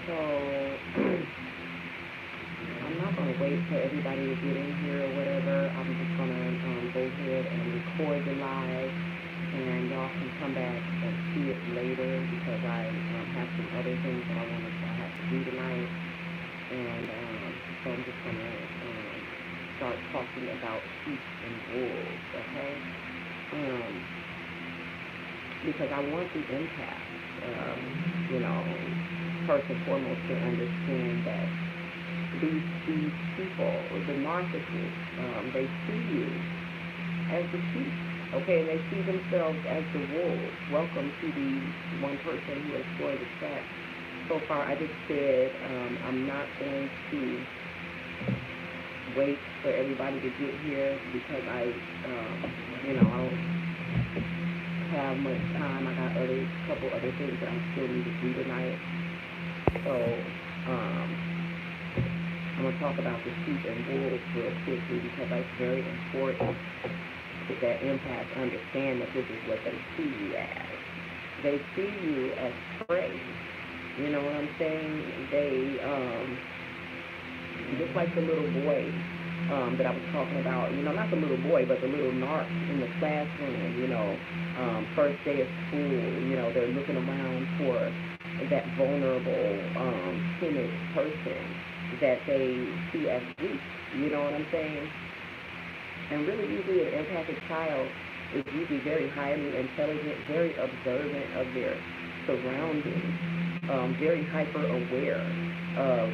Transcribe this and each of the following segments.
So I'm not going to wait for everybody to get in here or whatever. I'm just going to go ahead and record the live, and y'all can come back and see it later because I have some other things that I have to do tonight. And so I'm just going to start talking about sheep and wolves, okay? Because I want the empath, first and foremost, to understand that these people, the narcissists, they see you as the sheep, okay, and they see themselves as the wolves. Welcome to the one person who explored the chat so far. I just said I'm not going to wait for everybody to get here because I don't have much time. I got a couple other things that I still need to do tonight. So I'm going to talk about the sheep and wolves real quickly because it's very important that empaths understand that this is what they see you as. They see you as prey. You know what I'm saying? They, just like the little boy that I was talking about, not the little boy, but the little narc in the classroom, first day of school, they're looking around for that vulnerable, timid person that they see as weak, you know what I'm saying? And really, usually an empathic child is usually very highly intelligent, very observant of their surroundings, very hyper aware of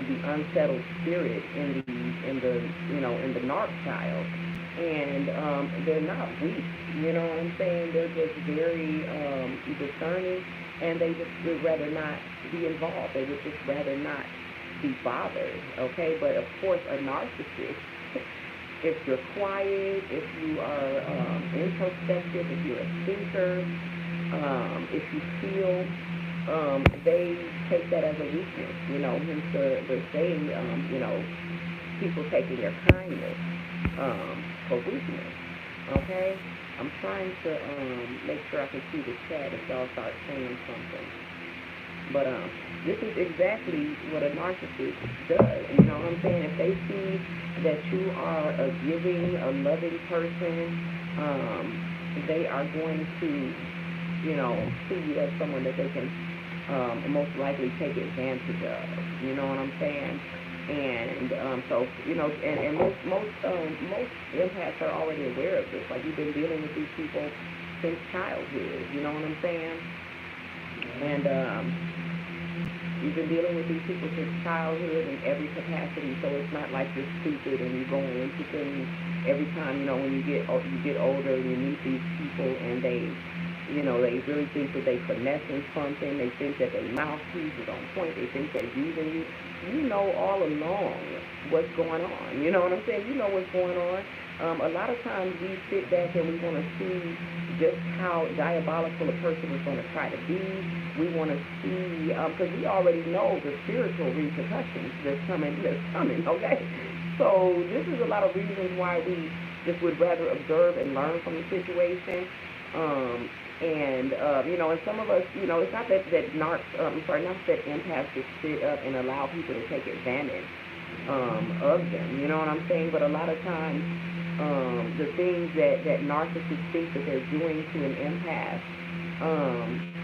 the unsettled spirit in the narc child, and they're not weak, you know what I'm saying? They're just very discerning, and they just would rather not be involved. They would just rather not be bothered, okay? But of course, a narcissist, if you're quiet, if you are introspective, if you're a thinker, if you feel, they take that as a weakness, hence the saying, people taking their kindness for weakness, okay? I'm trying to make sure I can see the chat if y'all start saying something. But this is exactly what a narcissist does, you know what I'm saying? If they see that you are a giving, a loving person, they are going to, see you as someone that they can most likely take advantage of, you know what I'm saying? And so, and most empaths are already aware of this. Like, you've been dealing with these people since childhood, you know what I'm saying? And you've been dealing with these people since childhood in every capacity, so it's not like you're stupid and you're going into things every time, when you get older and you meet these people and they really think that they finessing something. They think that their mouthpiece is on point. They think they're using you. You know all along what's going on. You know what I'm saying? You know what's going on. A lot of times we sit back and we want to see just how diabolical a person is going to try to be. We want to see, because we already know the spiritual repercussions that's coming, okay? So this is a lot of reasons why we just would rather observe and learn from the situation. And some of us, it's not that not that empaths just sit up and allow people to take advantage of them, you know what I'm saying? But a lot of times, the things that narcissists think that they're doing to an empath,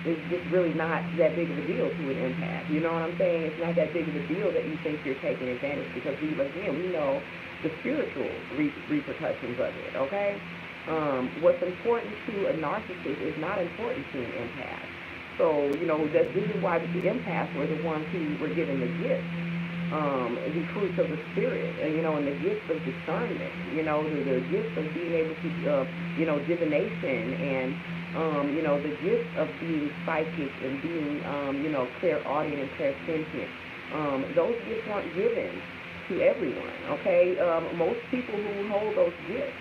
is just really not that big of a deal to an empath. You know what I'm saying? It's not that big of a deal that you think you're taking advantage, because we know the spiritual repercussions of it, okay? What's important to a narcissist is not important to an empath. So, this is why the empaths were the ones who were given the gifts, the fruits of the spirit, and the gifts of discernment, the gifts of being able to, divination, and, the gifts of being psychic and being, clairaudient and clairsentient. Those gifts weren't given to everyone, okay? Most people who hold those gifts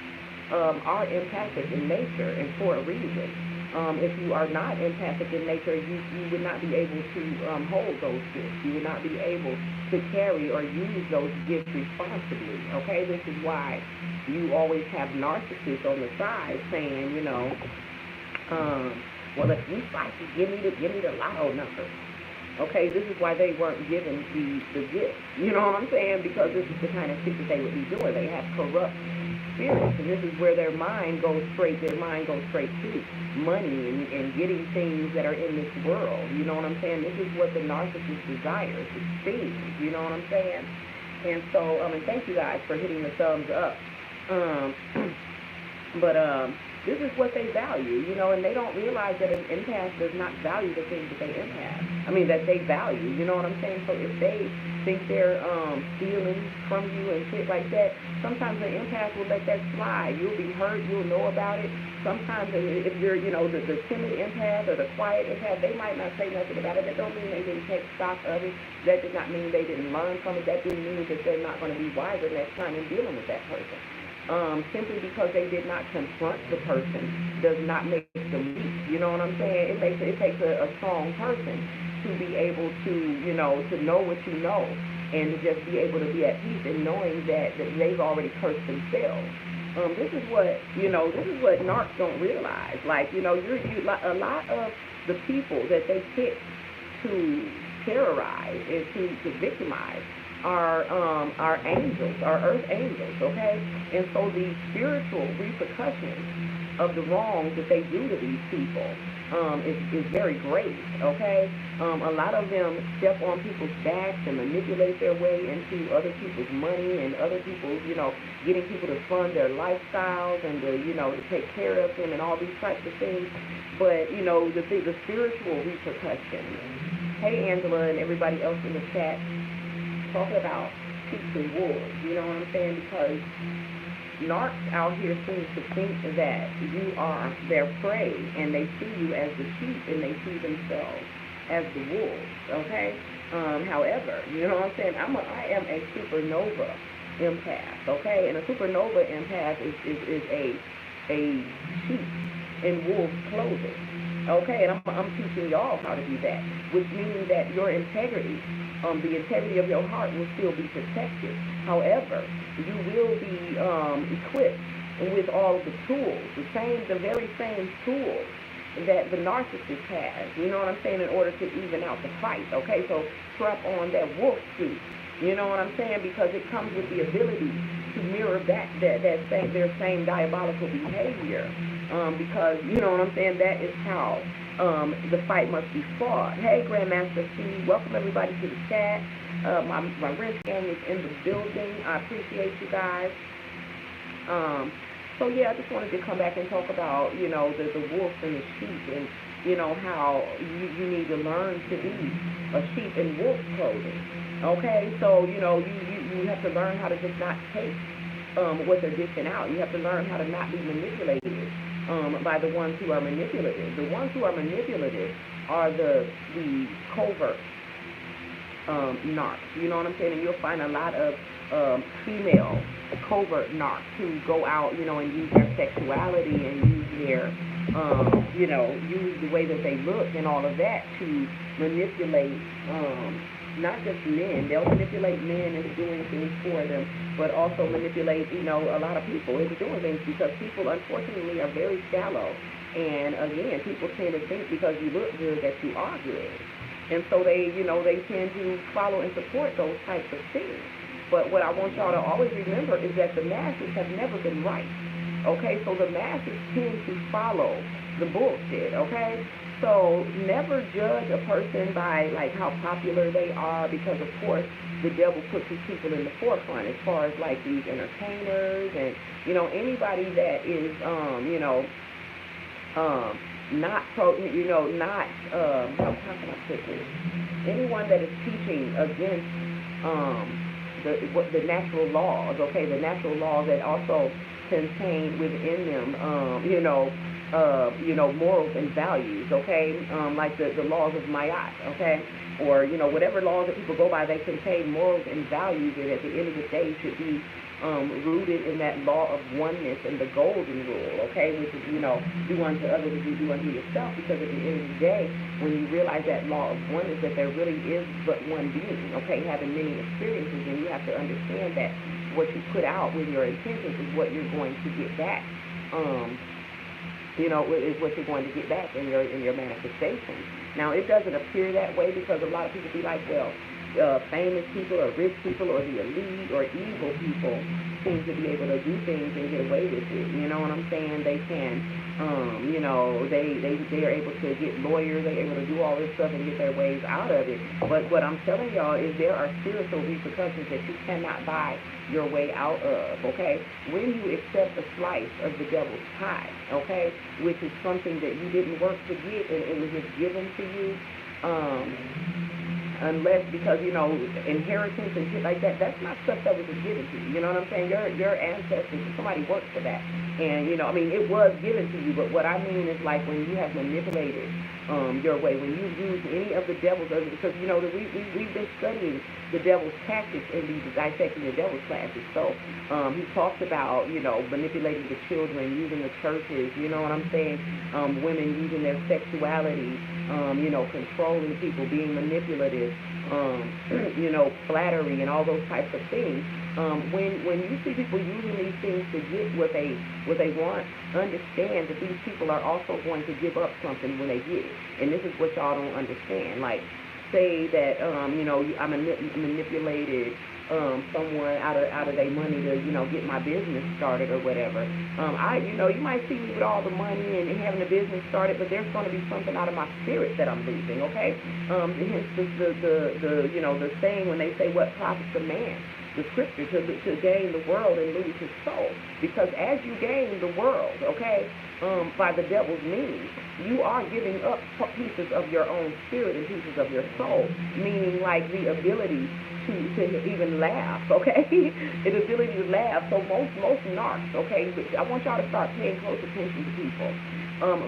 are empathic in nature, and for a reason. If you are not empathic in nature, you would not be able to hold those gifts. You would not be able to carry or use those gifts responsibly, okay? This is why you always have narcissists on the side saying, well, if you fight, give me the lotto number. Okay, this is why they weren't given the gift. You know what I'm saying? Because this is the kind of shit that they would be doing. They have corrupt spirits, and this is where their mind goes straight to money and getting things that are in this world. You know what I'm saying? This is what the narcissist desires, it's things. You know what I'm saying? And so, and thank you guys for hitting the thumbs up. This is what they value, and they don't realize that an empath does not value the things that they value, you know what I'm saying? So if they think they're stealing from you and shit like that, sometimes an empath will let that slide. You'll be hurt, you'll know about it. Sometimes if you're, the timid empath or the quiet empath, they might not say nothing about it. That don't mean they didn't take stock of it. That does not mean they didn't learn from it. That didn't mean that they're not going to be wiser next time in dealing with that person. Simply because they did not confront the person does not make them weak. You know what I'm saying? It takes a strong person to be able to, to know what you know, and to just be able to be at peace and knowing that they've already cursed themselves. This is what narcs don't realize. Like, a lot of the people that they pick to terrorize and to victimize are angels, are earth angels, okay? And so the spiritual repercussions of the wrongs that they do to these people is very great, okay? A lot of them step on people's backs and manipulate their way into other people's money and other people's, getting people to fund their lifestyles and to take care of them and all these types of things. But, the spiritual repercussions. Hey, Angela, and everybody else in the chat, talking about sheep and wolves, you know what I'm saying? Because narcs out here seem to think that you are their prey, and they see you as the sheep, and they see themselves as the wolves, okay? However, you know what I'm saying? I am a supernova empath, okay? And a supernova empath is a sheep in wolf's clothing, okay? And I'm teaching y'all how to do that, which means that your integrity, the integrity of your heart will still be protected. However, you will be equipped with all of the tools, the very same tools that the narcissist has, you know what I'm saying, in order to even out the fight, okay? So strap on that wolf suit, you know what I'm saying, because it comes with the ability to mirror back their same diabolical behavior, because, you know what I'm saying, that is how the fight must be fought. Hey, Grandmaster C, welcome everybody to the chat. My wrist gang is in the building. I appreciate you guys. So yeah, I just wanted to come back and talk about, the wolf and the sheep, and, how you need to learn to be a sheep in wolf clothing. Okay, so, you have to learn how to just not take what they're dishing out. You have to learn how to not be manipulated by the ones who are manipulative. The ones who are manipulative are the covert narcs, you know what I'm saying? And you'll find a lot of female covert narcs who go out, and use their sexuality and use their, use the way that they look and all of that to manipulate not just men. They'll manipulate men into doing things for them, but also manipulate, a lot of people into doing things, because people, unfortunately, are very shallow. And again, people tend to think because you look good that you are good. And so they tend to follow and support those types of things. But what I want y'all to always remember is that the masses have never been right. Okay, so the masses tend to follow the bullshit, okay? So never judge a person by like how popular they are, because of course the devil puts his people in the forefront as far as like these entertainers and anybody that is not not how can I put this? Anyone that is teaching against the natural laws, okay, the natural laws that also contain within them morals and values, okay, like the laws of Mayat, okay, or whatever laws that people go by, they contain morals and values that at the end of the day should be rooted in that law of oneness and the golden rule, okay, which is, do unto others as you do unto yourself, because at the end of the day, when you realize that law of oneness, that there really is but one being, okay, having many experiences, and you have to understand that what you put out with your intentions is what you're going to get back, is what you're going to get back in your manifestation. Now, it doesn't appear that way, because a lot of people be like, well, famous people or rich people or the elite or evil people seem to be able to do things and get away with it. You know what I'm saying? They can, they are able to get lawyers, they're able to do all this stuff and get their ways out of it. But what I'm telling y'all is there are spiritual repercussions that you cannot buy your way out of, okay? When you accept a slice of the devil's pie, okay, which is something that you didn't work to get and it was just given to you, unless because, inheritance and shit like that, that's not stuff that was just given to you. You know what I'm saying? Your ancestors, somebody worked for that. And, it was given to you. But what I mean is like when you have manipulated your way, when you use any of the devil's, because, we've been studying the devil's tactics in these dissecting the devil's classes. So he talks about, manipulating the children, using the churches, you know what I'm saying? Women using their sexuality, controlling people, being manipulative, flattery and all those types of things. When you see people using these things to get what they want, understand that these people are also going to give up something when they get it. And this is what y'all don't understand. Like, say that I manipulated someone out of their money to get my business started or whatever. You might see me with all the money and having the business started, but there's going to be something out of my spirit that I'm losing. Okay, hence the saying when they say what profits a man, the scripture, to gain the world and lose his soul. Because as you gain the world, okay, by the devil's means, you are giving up pieces of your own spirit and pieces of your soul, meaning like the ability to even laugh, okay? The ability to laugh. So most narcs, okay, I want y'all to start paying close attention to people.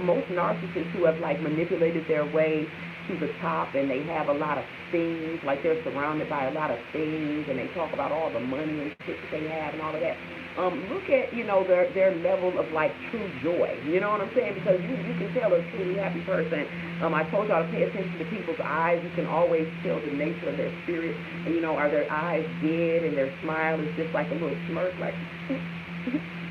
Most narcissists who have like manipulated their way to the top and they have a lot of things, like they're surrounded by a lot of things, and they talk about all the money and shit that they have and all of that. Look at, their level of like true joy. You know what I'm saying? Because you can tell a truly happy person. I told y'all to pay attention to people's eyes. You can always tell the nature of their spirit. And, are their eyes dead and their smile is just like a little smirk, like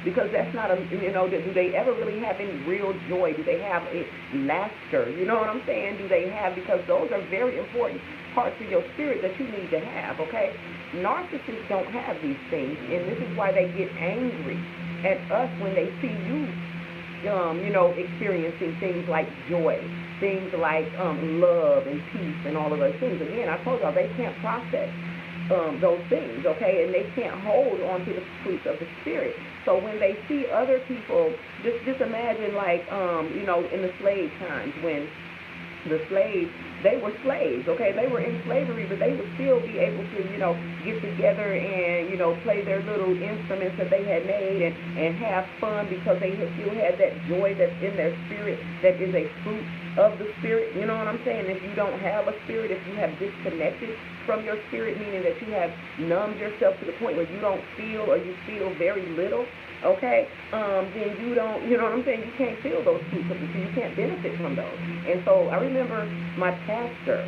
because that's not do they ever really have any real joy? Do they have a laughter? You know what I'm saying? Do they have, because those are very important parts of your spirit that you need to have, okay? Narcissists don't have these things, and this is why they get angry at us when they see you, experiencing things like joy, things like love and peace and all of those things. Again, I told y'all they can't process those things, okay, and they can't hold on to the fruits of the spirit. So when they see other people, just imagine like, in the slave times when the slaves, they were slaves, okay, they were in slavery, but they would still be able to, get together and, play their little instruments that they had made and have fun because they still had that joy that's in their spirit that is a fruit of the spirit. You know what I'm saying? If you don't have a spirit, if you have disconnected from your spirit, meaning that you have numbed yourself to the point where you don't feel or you feel very little, okay, then you don't, you know what I'm saying, you can't feel those fruits of the spirit, you can't benefit from those. And so I remember my pastor,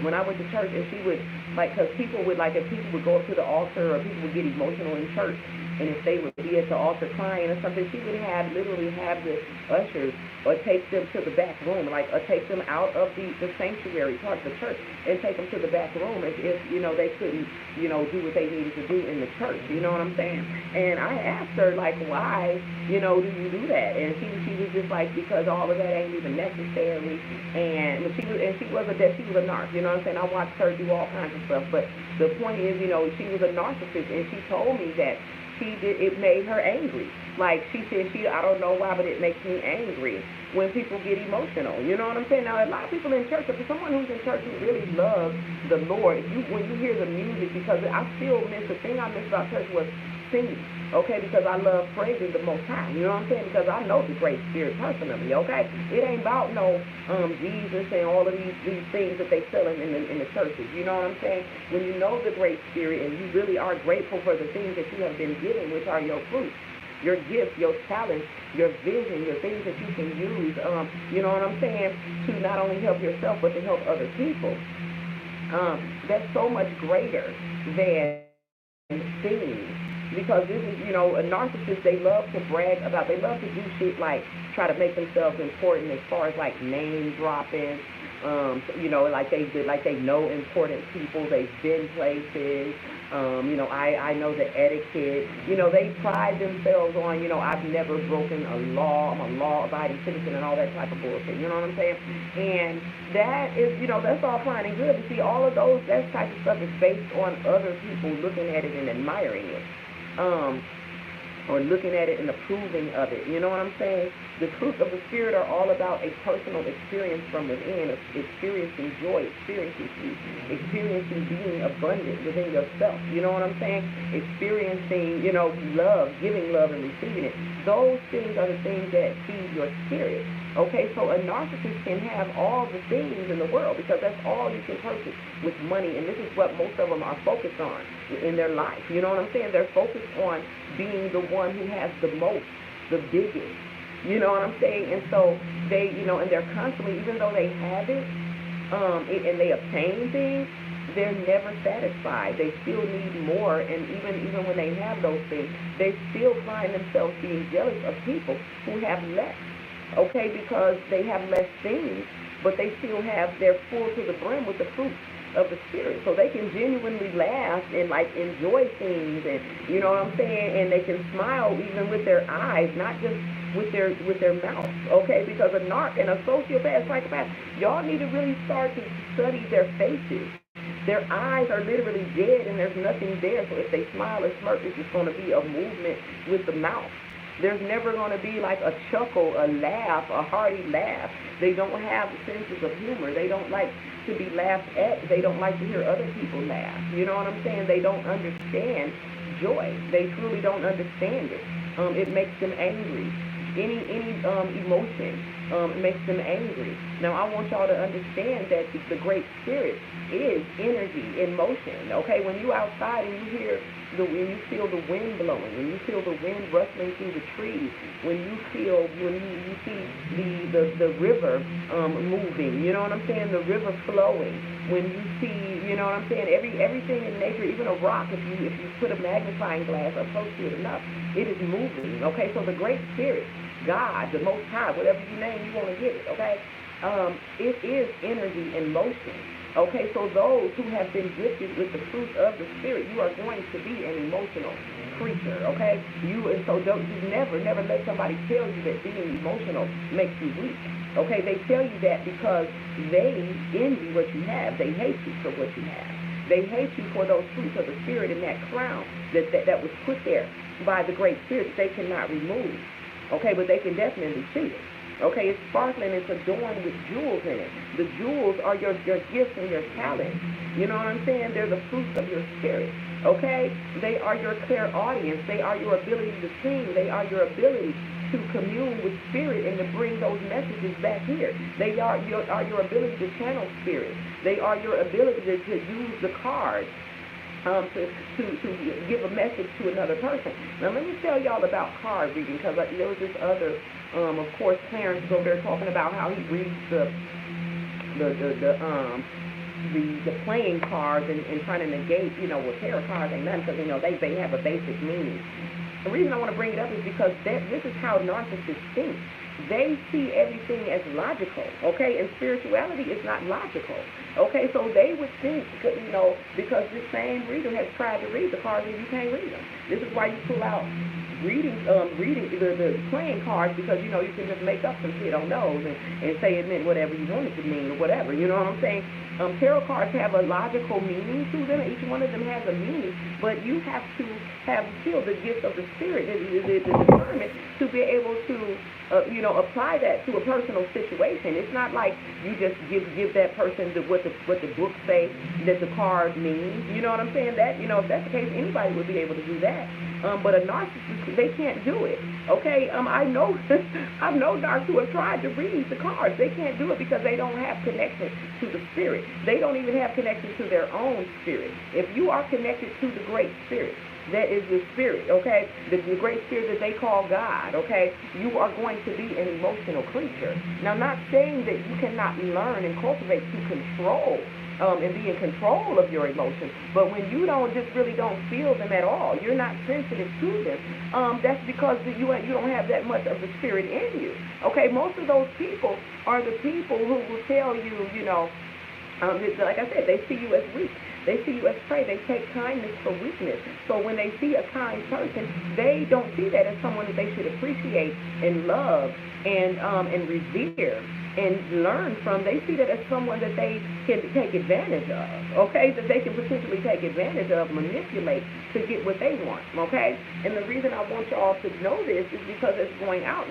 when I went to church, and she would, like, because people would, like, if people would go up to the altar or people would get emotional in church, And if they would be at the altar crying or something, she would literally have the ushers or take them to the back room, like, or take them out of the sanctuary part of the church and take them to the back room as if, they couldn't, do what they needed to do in the church. You know what I'm saying? And I asked her, like, why, do you do that? And she was just like, because all of that ain't even necessary. And she was a narc. You know what I'm saying? I watched her do all kinds of stuff. But the point is, she was a narcissist, and she told me that it made her angry. Like, she said, I don't know why, but it makes me angry when people get emotional. You know what I'm saying? Now, a lot of people in church, for someone who's in church who really loves the Lord, when you hear the music, because the thing I miss about church was singing, okay, because I love praising the Most High, you know what I'm saying, because I know the Great Spirit personally, okay? It ain't about no Jesus and all of these things that they selling in the churches, you know what I'm saying? When you know the Great Spirit and you really are grateful for the things that you have been given, which are your fruits, your gifts, your talents, your vision, your things that you can use, you know what I'm saying, to not only help yourself, but to help other people. That's so much greater than singing. Because this is, a narcissist, they love to they love to do shit like try to make themselves important as far as like name dropping, like they know important people, they've been places, I know the etiquette, they pride themselves on, I've never broken a law, I'm a law-abiding citizen and all that type of bullshit, you know what I'm saying? And that is, that's all fine and good, but see, all of that type of stuff is based on other people looking at it and admiring it. Or looking at it and approving of it. You know what I'm saying? The fruits of the Spirit are all about a personal experience from within, experiencing joy, experiencing peace, experiencing being abundant within yourself. You know what I'm saying? Experiencing, love, giving love and receiving it. Those things are the things that feed your spirit. Okay, so a narcissist can have all the things in the world because that's all you can purchase with money, and this is what most of them are focused on in their life. You know what I'm saying? They're focused on being the one who has the most, the biggest. You know what I'm saying? And so they, and they're constantly, even though they have it, and they obtain things, they're never satisfied. They still need more, and even when they have those things, they still find themselves being jealous of people who have less. Okay, because they have less things, but they still they're full to the brim with the fruits of the Spirit. So they can genuinely laugh and like enjoy things, and you know what I'm saying, and they can smile even with their eyes, not just with their mouth. Okay, because a narc and a sociopath, psychopath, y'all need to really start to study their faces. Their eyes are literally dead and there's nothing there. So if they smile or smirk, it's just going to be a movement with the mouth. There's never going to be like a chuckle, a laugh, a hearty laugh. They don't have senses of humor. They don't like to be laughed at. They don't like to hear other people laugh. You know what I'm saying? They don't understand joy. They truly don't understand it. It makes them angry. Any emotion makes them angry. Now, I want y'all to understand that the Great Spirit is energy in motion. Okay, when you outside and you feel the wind blowing, when you feel the wind rustling through the trees, when you see the river moving, you know what I'm saying, the river flowing, when you see, you know what I'm saying, everything in nature, even a rock, if you put a magnifying glass up close to it enough, it is moving. Okay, so the Great Spirit, God, the Most High, whatever you name, you want to get it. Okay, it is energy in motion. Okay, so those who have been gifted with the fruit of the Spirit, you are going to be an emotional creature, okay? Don't you never let somebody tell you that being emotional makes you weak. Okay, they tell you that because they envy what you have. They hate you for what you have. They hate you for those fruits of the Spirit and that crown that was put there by the Great Spirit that they cannot remove. Okay, but they can definitely see it. Okay, it's sparkling, it's adorned with jewels in it. The jewels are your gifts and your talents. You know what I'm saying? They're the fruits of your spirit. Okay? They are your clairaudience. They are your ability to sing. They are your ability to commune with spirit and to bring those messages back here. They are your ability to channel spirit. They are your ability to use the cards to give a message to another person. Now, let me tell y'all about card reading, because there was this other, of course, Clarence over there talking about how he reads the playing cards and trying to negate, well, tarot cards ain't nothing because, they have a basic meaning. The reason I want to bring it up is because this is how narcissists think. They see everything as logical, okay? And spirituality is not logical, okay? So they would think, because this same reader has tried to read the cards and you can't read them. This is why you pull out reading the playing cards, because you can just make up some shit on those and say it meant whatever you want it to mean or whatever. You know what I'm saying? Tarot cards have a logical meaning to them. Each one of them has a meaning, but you have to have still the gift of the spirit, the discernment, to be able to apply that to a personal situation. It's not like you just give that person what the book say that the card means. You know what I'm saying? That if that's the case, anybody would be able to do that. But a narcissist, they can't do it. Okay, I know I've known narcissists who have tried to read the cards. They can't do it because they don't have connection to the spirit. They don't even have connection to their own spirit. If you are connected to the great spirit, that is the spirit, okay? The great spirit that they call God, okay? You are going to be an emotional creature. Now, not saying that you cannot learn and cultivate to control and be in control of your emotions, but when you don't feel them at all, you're not sensitive to them, that's because you don't have that much of the spirit in you, okay? Most of those people are the people who will tell you, like I said, they see you as weak. They see you as prey. They take kindness for weakness. So when they see a kind person, they don't see that as someone that they should appreciate and love and revere and learn from. They see that as someone that they can take advantage of, okay? That they can potentially take advantage of, manipulate to get what they want, okay? And the reason I want y'all to know this is because it's going out,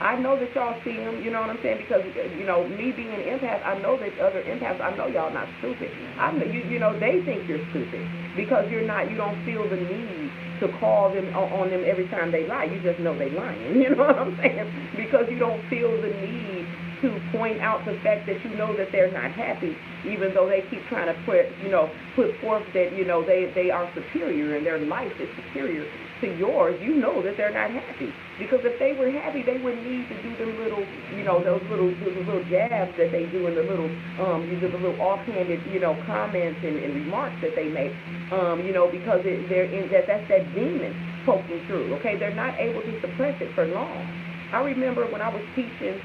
I know that y'all see them, you know what I'm saying? Because, me being an empath, I know that other empaths, I know y'all not stupid. I know, they think you're stupid because you don't feel the need to call them on them every time they lie. You just know they lying, you know what I'm saying? Because you don't feel the need to point out the fact that you know that they're not happy, even though they keep trying to put forth that, they are superior and their life is superior to yours. You know that they're not happy. Because if they were happy, they wouldn't need to do them little, those little jabs that they do and the little offhanded, comments and remarks that they make, because that's that demon poking through, okay? They're not able to suppress it for long. I remember when I was teaching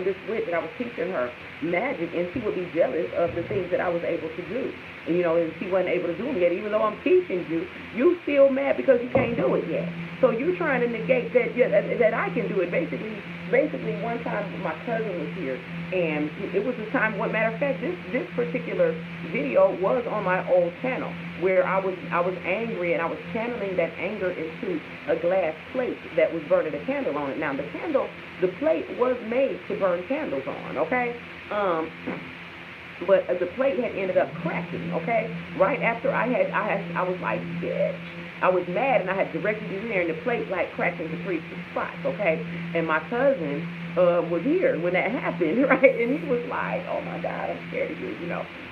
this witch, and I was teaching her magic, and she would be jealous of the things that I was able to do. And she wasn't able to do them yet. Even though I'm teaching you, you still mad because you can't do it yet. So you're trying to negate that I can do it. Basically, one time my cousin was here, and it was a time. Matter of fact, this particular video was on my old channel where I was angry, and I was channeling that anger into a glass plate that was burning a candle on it. Now the plate was made to burn candles on, okay? But the plate had ended up cracking, okay? Right after I was like, bitch. I was mad, and I had directed it in there, and the plate like cracked into 3 spots, okay? And my cousin was here when that happened, right? And he was like, oh my God, I'm scared of you,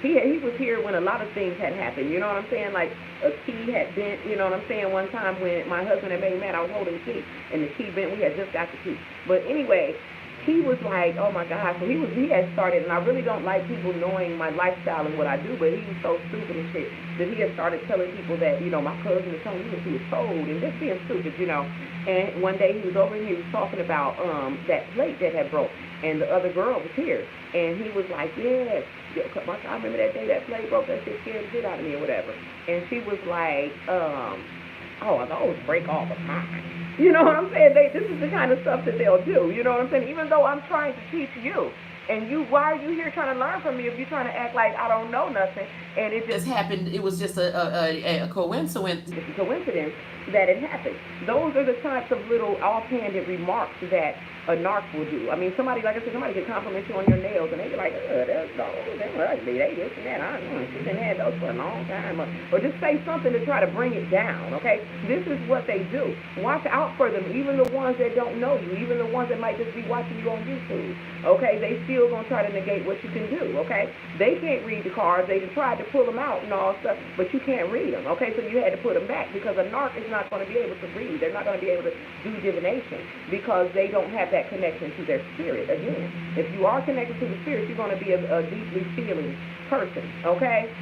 He was here when a lot of things had happened, you know what I'm saying? Like a key had bent, you know what I'm saying? One time when my husband had made me mad, I was holding the key, and the key bent. We had just got the key. But anyway, he was like, oh my God. So he had started, and I really don't like people knowing my lifestyle and what I do, but he was so stupid and shit that he had started telling people that, my cousin was telling me that he was told and just being stupid, And one day he was over and he was talking about that plate that had broke, and the other girl was here, and he was like, yes, I remember that day that plate broke, that shit scared the shit out of me or whatever. And she was like, oh, those break all the time. You know what I'm saying? This is the kind of stuff that they'll do. You know what I'm saying? Even though I'm trying to teach you. And why are you here trying to learn from me if you're trying to act like I don't know nothing? And it just happened. It was just a coincidence. It's a coincidence that it happened. Those are the types of little offhanded remarks that a narc will do. I mean, somebody, like I said, somebody can compliment you on your nails, and they be like, they're ugly, they this and that. I don't know, she's been had those for a long time. Or just say something to try to bring it down, okay? This is what they do. Watch out for them, even the ones that don't know you, even the ones that might just be watching you on YouTube, okay? They still going to try to negate what you can do, okay? They can't read the cards. They tried to pull them out and all stuff, but you can't read them, okay? So you had to put them back because a narc is not going to be able to read. They're not going to be able to do divination because they don't have that connection to their spirit. Again, if you are connected to the spirit, you're going to be a deeply feeling person, okay?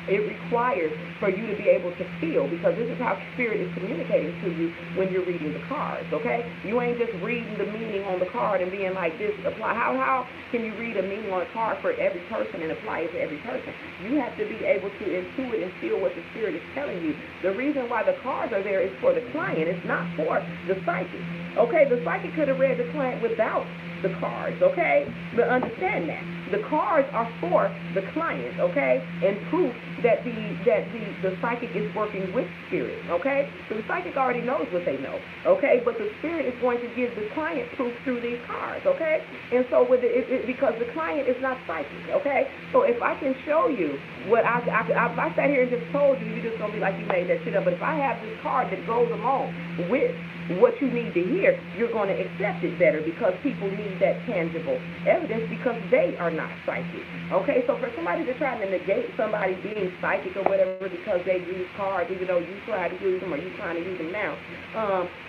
It requires for you to be able to feel, because this is how spirit is communicating to you when you're reading the cards, okay? You ain't just reading the meaning on the card and being like, this apply. How can you read a meaning on a card for every person and apply it to every person? You have to be able to intuit and feel what the spirit is telling you. The reason why the cards are there is for the client. It's not for the psychic, okay? The psychic could have read the client without the cards, okay? But understand that the cards are for the client, okay, and proof that the psychic is working with spirit, okay? So the psychic already knows what they know, okay? But the spirit is going to give the client proof through these cards, okay? And so with because the client is not psychic, okay? So if I can show you what if I sat here and just told you, you're just gonna be like, you made that shit up. But if I have this card that goes along with what you need to hear, you're going to accept it better, because people need that tangible evidence, because they are not psychic. Okay, so for somebody to try to negate somebody being psychic or whatever because they use cards, even though you try to use them or you trying to use them now,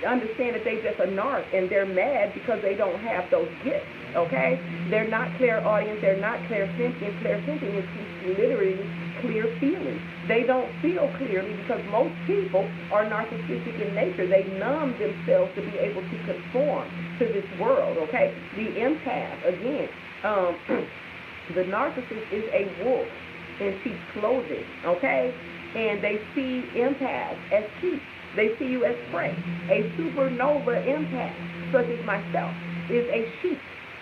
understand that they just a narc and they're mad because they don't have those gifts. Okay, they're not clairaudience, they're not clairsentient. Clairsentient is literally clear feeling. They don't feel clearly because most people are narcissistic in nature. They numb themselves to be able to conform to this world, okay? The empath, again, the narcissist is a wolf in sheep's clothing, okay? And they see empaths as sheep. They see you as prey. A supernova empath, such as myself, is a sheep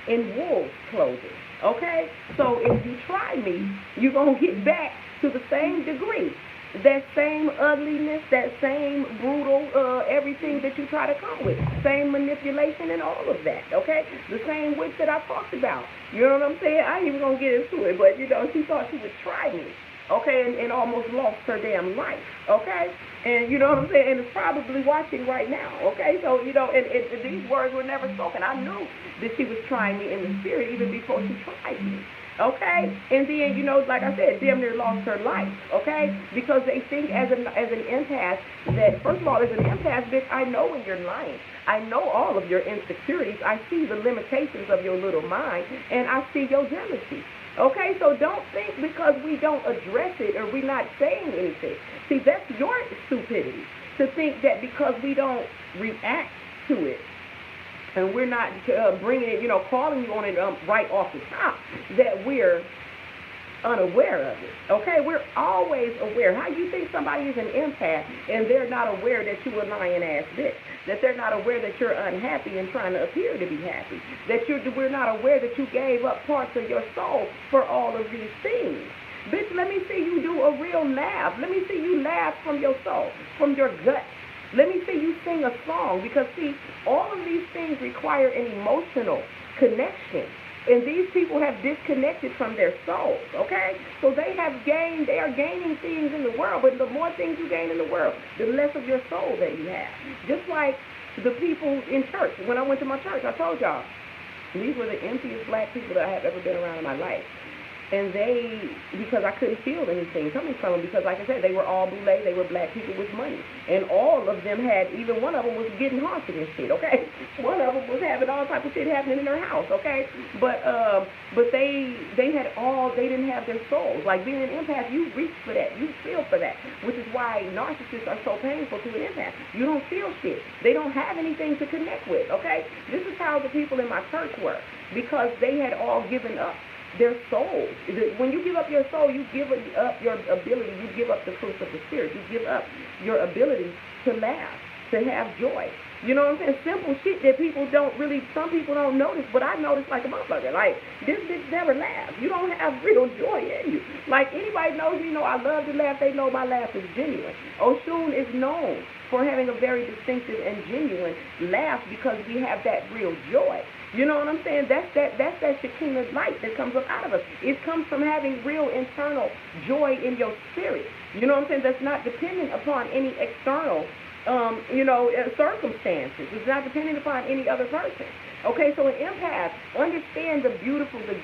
in wolf's clothing, okay? So if you try me, you're going to get back to the same degree, that same ugliness, that same brutal, everything that you try to come with, same manipulation and all of that, okay? The same witch that I talked about, you know what I'm saying? I ain't even going to get into it, but, you know, she thought she would try me, okay, and almost lost her damn life, okay? And you know what I'm saying? And it's probably watching right now, okay? So, you know, and these words were never spoken. I knew that she was trying me in the spirit even before she tried me, okay? And then, you know, like I said, damn near lost her life, okay? Because they think as an empath that, first of all, as an empath, bitch, I know when you're lying. I know all of your insecurities. I see the limitations of your little mind, and I see your jealousy. Okay, so don't think because we don't address it or we're not saying anything. See, that's your stupidity, to think that because we don't react to it and we're not bringing it, you know, calling you on it right off the top, that we're unaware of it. Okay, we're always aware. How you think somebody is an empath and they're not aware that you a lying ass bitch? That they're not aware that you're unhappy and trying to appear to be happy? That we're not aware that you gave up parts of your soul for all of these things? Bitch, let me see you do a real laugh. Let me see you laugh from your soul, from your gut. Let me see you sing a song, because see, all of these things require an emotional connection. And these people have disconnected from their souls, okay? So they are gaining things in the world, but the more things you gain in the world, the less of your soul that you have. Just like the people in church. When I went to my church, I told y'all, these were the emptiest black people that I have ever been around in my life. And because I couldn't feel anything coming from them, because like I said, they were all boule, they were black people with money. And all of them even one of them was getting haunted and shit, okay? One of them was having all type of shit happening in their house, okay? But they didn't have their souls. Like being an empath, you reach for that, you feel for that, which is why narcissists are so painful to an empath. You don't feel shit. They don't have anything to connect with, okay? This is how the people in my church were, because they had all given up their souls. When you give up your soul, you give up your ability, you give up the fruits of the spirit, you give up your ability to laugh, to have joy. You know what I'm saying? Simple shit that some people don't notice, but I notice like a motherfucker. Like, this bitch never laughs. You don't have real joy in you. Like, anybody knows me, know I love to laugh, they know my laugh is genuine. Oshun is known for having a very distinctive and genuine laugh because we have that real joy. You know what I'm saying? That's that Shekinah light that comes up out of us. It comes from having real internal joy in your spirit. You know what I'm saying? That's not dependent upon any external, circumstances. It's not dependent upon any other person. Okay, so an empath, understand the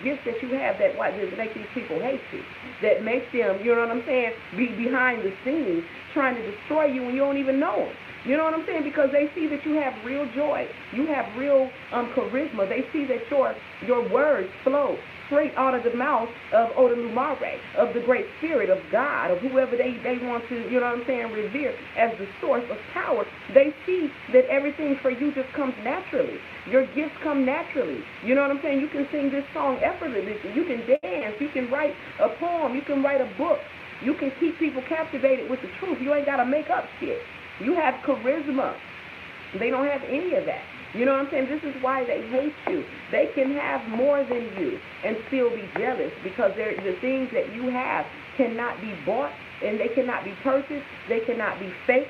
gifts that you have that make these people hate you, that makes them, you know what I'm saying, be behind the scenes trying to destroy you when you don't even know them. You know what I'm saying? Because they see that you have real joy. You have real charisma. They see that your words flow straight out of the mouth of Odalumare, of the Great Spirit of God, of whoever they want to, you know what I'm saying, revere as the source of power. They see that everything for you just comes naturally. Your gifts come naturally. You know what I'm saying? You can sing this song effortlessly. You can dance. You can write a poem. You can write a book. You can keep people captivated with the truth. You ain't got to make up shit. You have charisma. They don't have any of that. You know what I'm saying? This is why they hate you. They can have more than you and still be jealous because the things that you have cannot be bought and they cannot be purchased. They cannot be faked.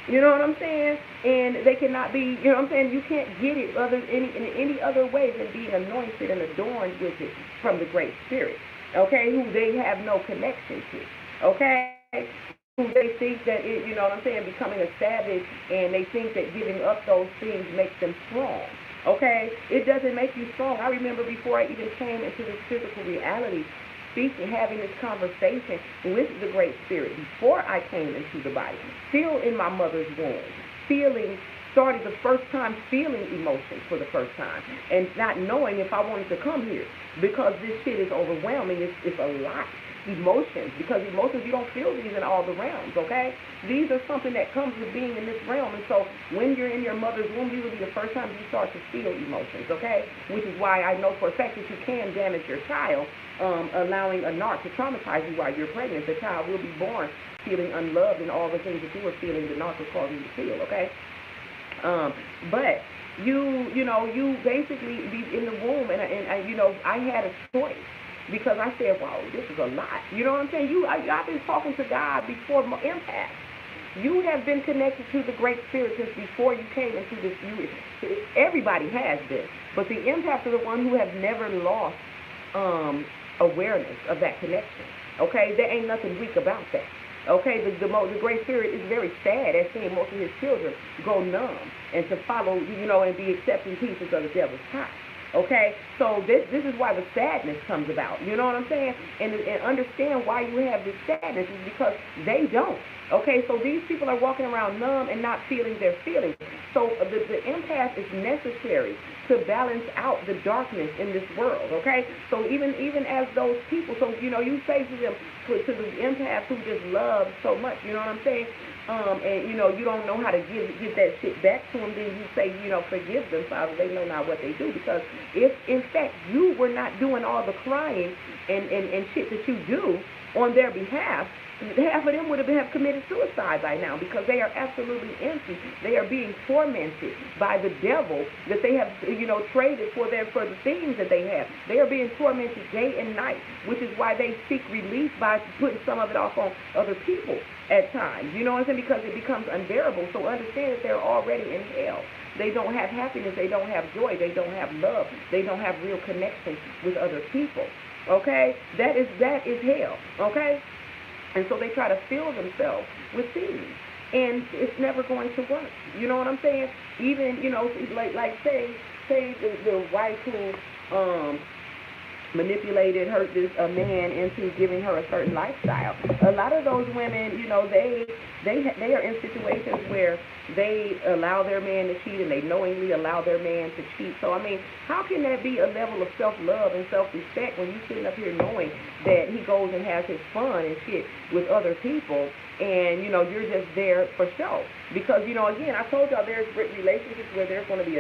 You know what I'm saying? And they cannot be, you know what I'm saying? You can't get it in any other way than being anointed and adorned with it from the Great Spirit, okay, who they have no connection to, okay? Who they think that, you know what I'm saying, becoming a savage, and they think that giving up those things makes them strong, okay? It doesn't make you strong. I remember before I even came into this physical reality, speaking, having this conversation with the Great Spirit, before I came into the body, still in my mother's womb, started the first time feeling emotions for the first time, and not knowing if I wanted to come here, because this shit is overwhelming. It's a lot. Emotions, because emotions, you don't feel these in all the realms, okay? These are something that comes with being in this realm, and so when you're in your mother's womb, these will be the first time you start to feel emotions, okay? Which is why I know for a fact that you can damage your child, allowing a narc to traumatize you while you're pregnant. The child will be born feeling unloved and all the things that you were feeling the narc was causing you to feel, okay? But you basically be in the womb, and I had a choice. Because I said, wow, this is a lot. You know what I'm saying? I've been talking to God before empath. You have been connected to the Great Spirit since before you came into this. Everybody has been. But the empaths are the ones who have never lost awareness of that connection. Okay? There ain't nothing weak about that. Okay? The Great Spirit is very sad at seeing most of his children go numb and to follow, and be accepting pieces of the devil's pie. Okay, so this is why the sadness comes about. You know what I'm saying? And understand why you have this sadness is because they don't. Okay, so these people are walking around numb and not feeling their feelings. So the empath is necessary to balance out the darkness in this world. Okay, so even as those people, so you say to them, to the empath who just love so much. You know what I'm saying? And you don't know how to give that shit back to them, then you say, forgive them, Father, they know not what they do. Because if, in fact, you were not doing all the crying and shit that you do on their behalf, half of them would have committed suicide by now, because they are absolutely empty. They are being tormented by the devil that they have, traded for the things that they have. They are being tormented day and night, which is why they seek relief by putting some of it off on other people at times. You know what I'm saying? Because it becomes unbearable. So understand that they're already in hell. They don't have happiness. They don't have joy. They don't have love. They don't have real connection with other people. Okay? That is hell. Okay? And so they try to fill themselves with things. And it's never going to work. You know what I'm saying? Even, like say the wife who manipulated a man into giving her a certain lifestyle. A lot of those women, they are in situations where they allow their man to cheat, and they knowingly allow their man to cheat. So, I mean, how can that be a level of self-love and self-respect when you're sitting up here knowing that he goes and has his fun and shit with other people, and, you're just there for show? Because, again, I told y'all there's relationships where there's going to be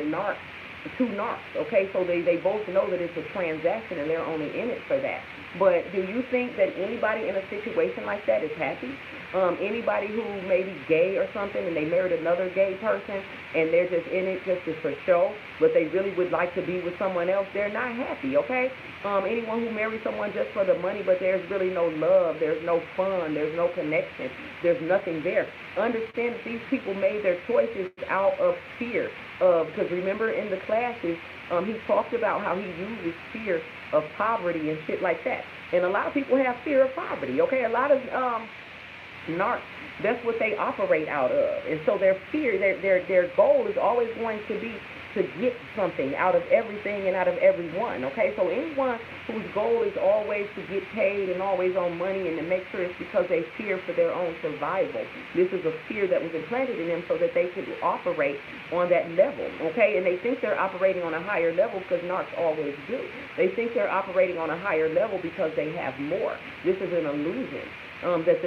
two narcs, okay? So they both know that it's a transaction and they're only in it for that. But do you think that anybody in a situation like that is happy? Anybody who may be gay or something and they married another gay person and they're just in it just for show, but they really would like to be with someone else, they're not happy, okay? Anyone who marries someone just for the money, but there's really no love, there's no fun, there's no connection, there's nothing there. Understand that these people made their choices out of fear. Because remember in the classes, he talked about how he uses fear of poverty and shit like that. And a lot of people have fear of poverty, okay? A lot of narcs, that's what they operate out of. And so their fear, their goal is always going to be to get something out of everything and out of everyone, okay? So anyone whose goal is always to get paid and always on money and to make sure it's because they fear for their own survival. This is a fear that was implanted in them so that they could operate on that level, okay? And they think they're operating on a higher level because narcs always do. They think they're operating on a higher level because they have more. This is an illusion that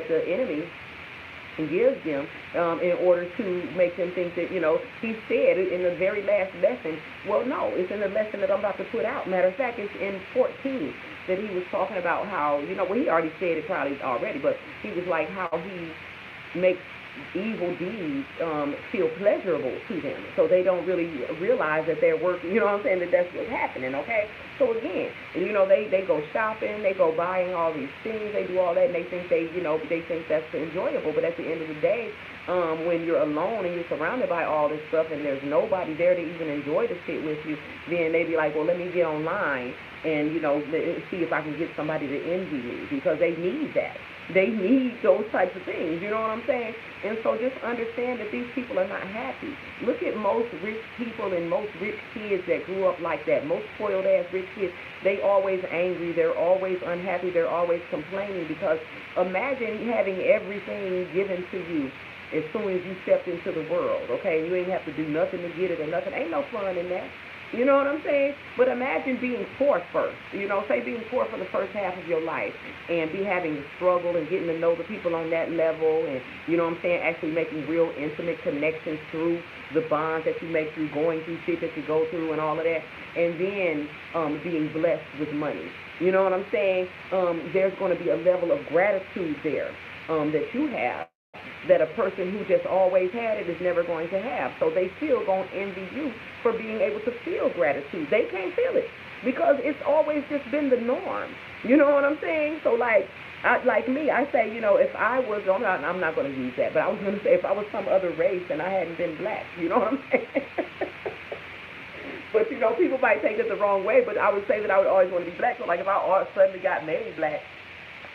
the enemy gives them in order to make them think that, he said in the very last lesson, well, no, it's in the lesson that I'm about to put out. Matter of fact, it's in 14 that he was talking about how, well, he already said it probably already, but he was like how he makes evil deeds feel pleasurable to them, so they don't really realize that they're working, that that's what's happening, okay? So again, they go shopping, they go buying all these things, they do all that, and they think they think that's enjoyable, but at the end of the day, when you're alone and you're surrounded by all this stuff and there's nobody there to even enjoy the shit with you, then they be like, well, let me get online and, see if I can get somebody to envy me, because they need that. They need those types of things, you know what I'm saying? And so just understand that these people are not happy. Look at most rich people and most rich kids that grew up like that. Most spoiled-ass rich kids, they always angry, they're always unhappy, they're always complaining, because imagine having everything given to you as soon as you stepped into the world, okay? You ain't have to do nothing to get it or nothing. Ain't no fun in that. You know what I'm saying? But imagine being poor first. Say being poor for the first half of your life and be having to struggle and getting to know the people on that level and, actually making real intimate connections through the bonds that you make through going through shit that you go through and all of that, and then being blessed with money. You know what I'm saying? There's going to be a level of gratitude there that you have that a person who just always had it is never going to have. So they still going to envy you for being able to feel gratitude. They can't feel it because it's always just been the norm. You know what I'm saying? So like me, I say, if I was, I'm not going to use that, but I was going to say if I was some other race and I hadn't been black, you know what I'm saying? But, people might take it the wrong way, but I would say that I would always want to be black. So like if I suddenly got made black,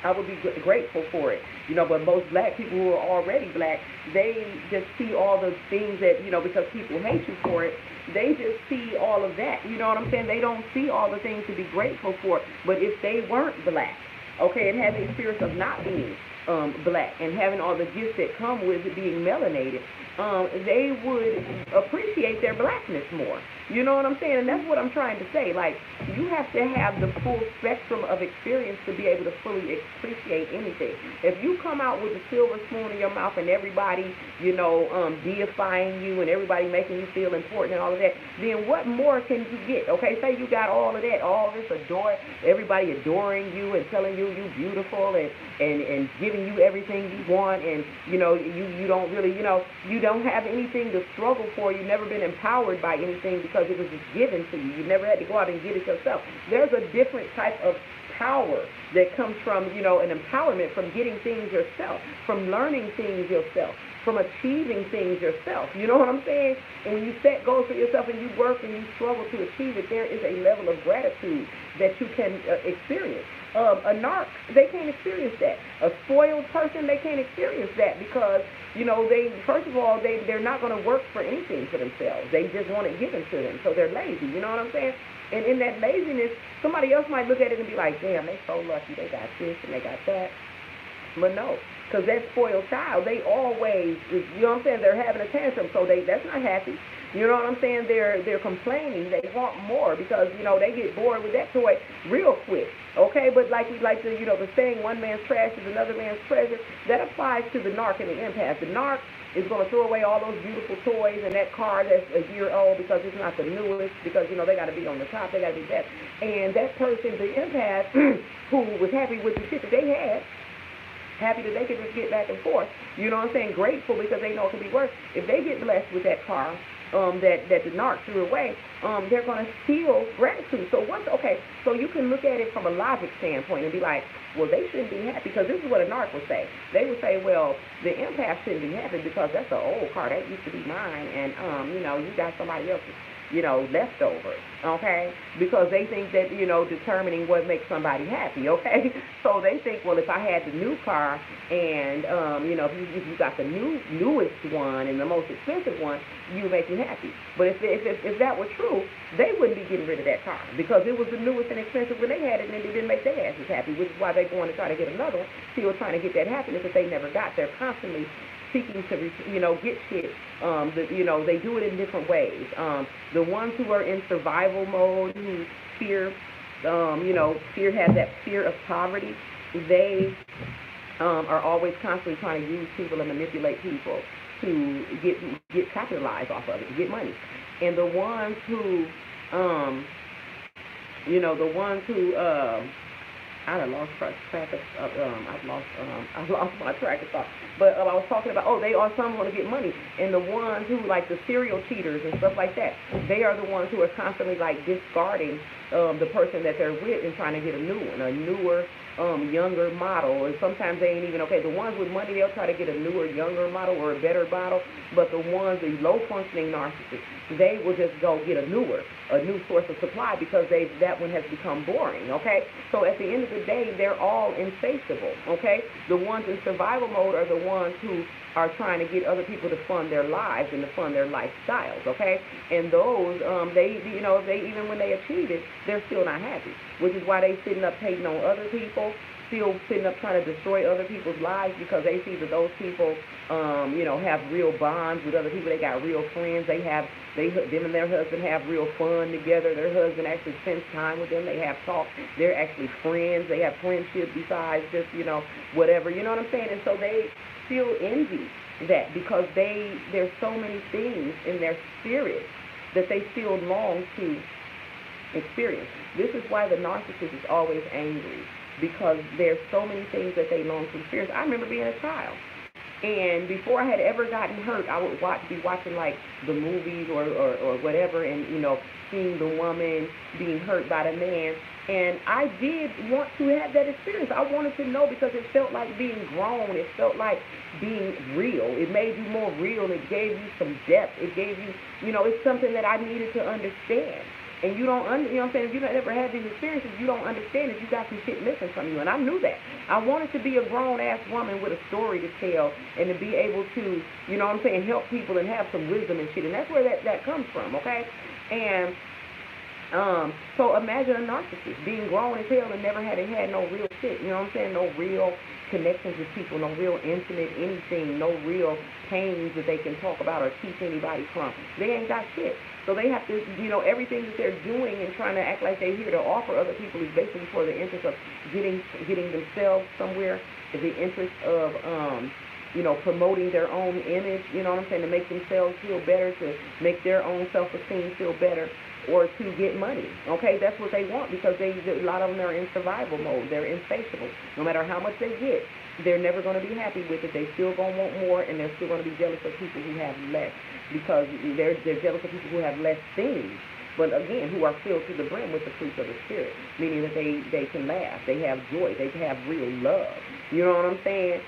I would be grateful for it, but most black people who are already black, they just see all the things that, because people hate you for it, they just see all of that, you know what I'm saying? They don't see all the things to be grateful for. But if they weren't black, okay, and had the experience of not being black and having all the gifts that come with it being melanated, they would appreciate their blackness more. You know what I'm saying? And that's what I'm trying to say. Like, you have to have the full spectrum of experience to be able to fully appreciate anything. If you come out with a silver spoon in your mouth and everybody, deifying you and everybody making you feel important and all of that, then what more can you get? Okay, say you got all of that, all this everybody adoring you and telling you you're beautiful and giving you everything you want, and, you don't really, you don't have anything to struggle for. You've never been empowered by anything because it was just given to you. You never had to go out and get it yourself. There's a different type of power that comes from, an empowerment from getting things yourself, from learning things yourself, from achieving things yourself. You know what I'm saying? And when you set goals for yourself and you work and you struggle to achieve it, there is a level of gratitude that you can experience. A narc, they can't experience that. A spoiled person, they can't experience that because, first of all, they're not going to work for anything for themselves. They just want it given to them. So they're lazy. You know what I'm saying? And in that laziness, somebody else might look at it and be like, damn, they so lucky. They got this and they got that. But no, because that spoiled child, they always, you know what I'm saying, they're having a tantrum, so that's not happy. You know what I'm saying? They're complaining. They want more because, they get bored with that toy real quick. Okay, but like we like to, the saying, one man's trash is another man's treasure, that applies to the narc and the empath. The narc is going to throw away all those beautiful toys and that car that's a year old because it's not the newest, because, they got to be on the top, they got to be best. And that person, the empath, who was happy with the shit that they had, happy that they could just get back and forth, you know what I'm saying, grateful because they know it could be worse. If they get blessed with that car that the narc threw away, they're going to feel gratitude. So so you can look at it from a logic standpoint and be like, well, they shouldn't be happy, because this is what a narc would say. They would say, well, the empath shouldn't be happy because that's an old car. That used to be mine, and, you got somebody else's. leftovers, okay? Because they think that, determining what makes somebody happy, okay? So they think, well, if I had the new car and, if you got the newest one and the most expensive one, you make you happy. But if that were true, they wouldn't be getting rid of that car because it was the newest and expensive when they had it and it didn't make their asses happy, which is why they're going to try to get another one, still trying to get that happiness that they never got. They're constantly seeking to, get shit. They do it in different ways. The ones who are in survival mode, who fear, have that fear of poverty, they are always constantly trying to use people and manipulate people to get capitalized off of it, to get money. And the ones who, I done lost track of, I've lost my track of thought. But I was talking about, they are some want to get money. And the ones who, like the serial cheaters and stuff like that, they are the ones who are constantly, like, discarding the person that they're with and trying to get a new one, a newer, younger model. And sometimes they ain't even, the ones with money, they'll try to get a newer, younger model or a better model. But the ones, the low-functioning narcissists, they will just go get a new source of supply because that one has become boring, okay? So at the end of the day, they're all insatiable, okay? The ones in survival mode are the ones who are trying to get other people to fund their lives and to fund their lifestyles, okay? And those, they even when they achieve it, they're still not happy, which is why they sitting up hating on other people, still sitting up trying to destroy other people's lives because they see that those people, have real bonds with other people. They got real friends. Them and their husband have real fun together. Their husband actually spends time with them. They have talk. They're actually friends. They have friendship besides just, whatever. You know what I'm saying? And so they still envy that because there's so many things in their spirit that they still long to experience. This is why the narcissist is always angry, because there's so many things that they long to experience. I remember being a child, and before I had ever gotten hurt, I would be watching like the movies or whatever, and seeing the woman being hurt by the man, and I did want to have that experience. I wanted to know because it felt like being grown. It felt like being real. It made you more real. It gave you some depth. It gave you, it's something that I needed to understand. And you don't, you know what I'm saying, if you never had these experiences, you don't understand it. You got some shit missing from you. And I knew that. I wanted to be a grown-ass woman with a story to tell and to be able to, help people and have some wisdom and shit. And that's where that comes from, okay? And so imagine a narcissist being grown as hell and never had no real shit, no real connections with people, no real intimate anything, no real pains that they can talk about or teach anybody from. They ain't got shit. So they have to, everything that they're doing and trying to act like they're here to offer other people is basically for the interest of getting themselves somewhere, is the interest of, promoting their own image, to make themselves feel better, to make their own self-esteem feel better, or to get money, okay? That's what they want because a lot of them are in survival mode. They're insatiable. No matter how much they get, they're never going to be happy with it. They're still going to want more, and they're still going to be jealous of people who have less because they're jealous of people who have less things, but again, who are filled to the brim with the fruits of the Spirit, meaning that they can laugh, they have joy, they have real love. You know what I'm saying?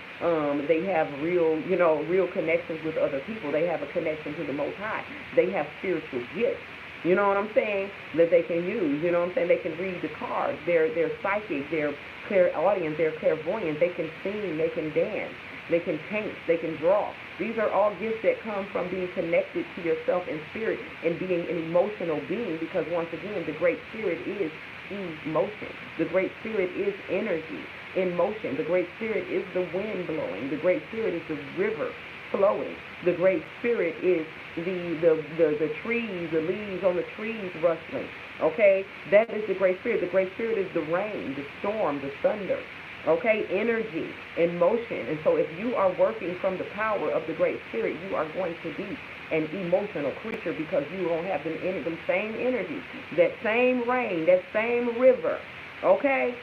They have real connections with other people. They have a connection to the Most High. They have spiritual gifts. You know what I'm saying? That they can use. You know what I'm saying? They can read the cards. They're psychic. They're clairaudient. They're clairvoyant. They can sing. They can dance. They can paint. They can draw. These are all gifts that come from being connected to yourself in spirit and being an emotional being, because once again, the Great Spirit is emotion. The Great Spirit is energy in motion. The Great Spirit is the wind blowing. The Great Spirit is the river flowing. The Great Spirit is the trees, the leaves on the trees rustling. Okay? That is the Great Spirit. The Great Spirit is the rain, the storm, the thunder. Okay? Energy in motion. And so if you are working from the power of the Great Spirit, you are going to be an emotional creature because you don't have them same energy, that same rain, that same river. Okay?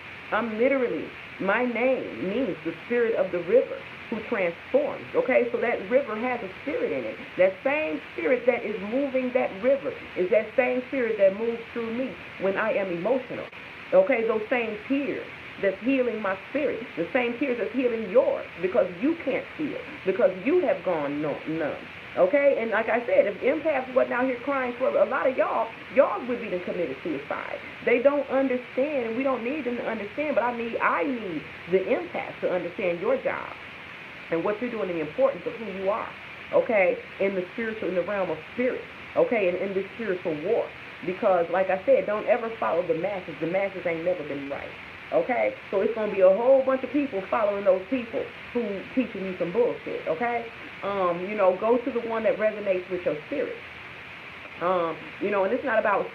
My name means the spirit of the river who transforms. Okay, so that river has a spirit in it. That same spirit that is moving that river is that same spirit that moves through me when I am emotional. Okay, those same tears that's healing my spirit. The same tears that's healing yours because you can't feel, because you have gone numb. Okay, and like I said, if empaths wasn't out here crying for a lot of y'all would be committed suicide. They don't understand, and we don't need them to understand. But I need the empaths to understand your job and what you're doing, and the importance of who you are. Okay, in the realm of spirit. Okay, and in this spiritual war. Because, like I said, don't ever follow the masses. The masses ain't never been right. Okay, so it's gonna be a whole bunch of people following those people who teaching you some bullshit. Okay. Go to the one that resonates with your spirit. And it's not about,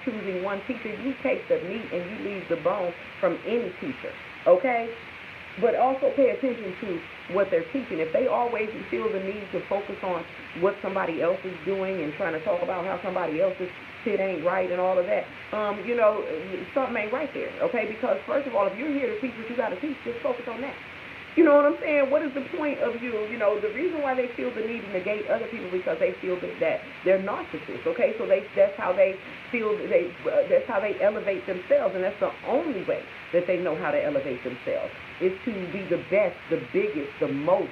choosing one teacher. You take the meat and you leave the bone from any teacher, okay? But also pay attention to what they're teaching. If they always feel the need to focus on what somebody else is doing and trying to talk about how somebody else's shit ain't right and all of that, something ain't right there, okay? Because, first of all, if you're here to teach what you got to teach, just focus on that. You know what I'm saying? What is the point of you? The reason why they feel the need to negate other people because they feel that they're narcissists. Okay, so that's how they feel. That's how they elevate themselves, and that's the only way that they know how to elevate themselves is to be the best, the biggest, the most.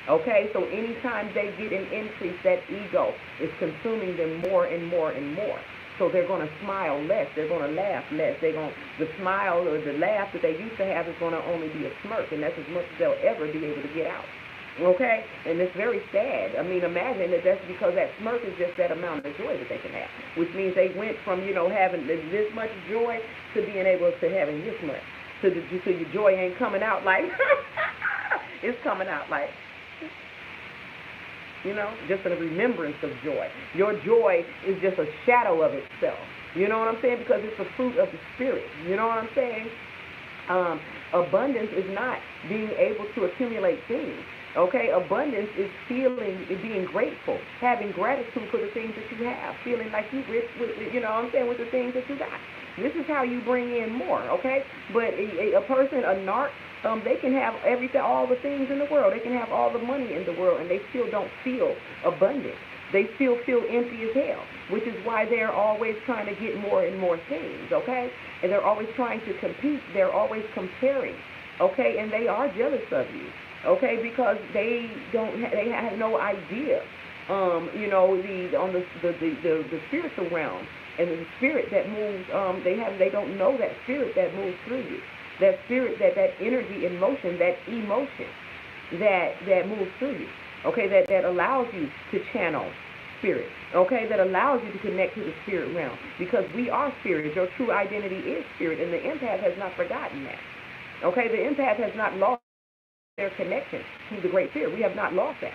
Okay, so anytime they get an increase, that ego is consuming them more and more and more. So they're going to smile less. They're going to laugh less. The smile or the laugh that they used to have is going to only be a smirk, and that's as much as they'll ever be able to get out. Okay? And it's very sad. I mean, imagine that's because that smirk is just that amount of joy that they can have, which means they went from, having this much joy to being able to having this much. So your joy ain't coming out like, it's coming out like, just a remembrance of joy. Your joy is just a shadow of itself. You know what I'm saying? Because it's the fruit of the spirit. You know what I'm saying? Abundance is not being able to accumulate things. Okay? Abundance is being grateful, having gratitude for the things that you have, feeling like you rich with, with the things that you got. This is how you bring in more, okay? But a person, a narc, they can have all the things in the world. They can have all the money in the world, and they still don't feel abundant. They still feel empty as hell, which is why they're always trying to get more and more things, okay? And they're always trying to compete. They're always comparing, okay? And they are jealous of you, okay? Because they have no idea, on the spiritual realm. And the spirit that moves, they don't know that spirit that moves through you. That spirit, that energy in motion, that emotion that moves through you. Okay, that allows you to channel spirit. Okay, that allows you to connect to the spirit realm. Because we are spirit. Your true identity is spirit. And the empath has not forgotten that. Okay, the empath has not lost their connection to the great spirit. We have not lost that,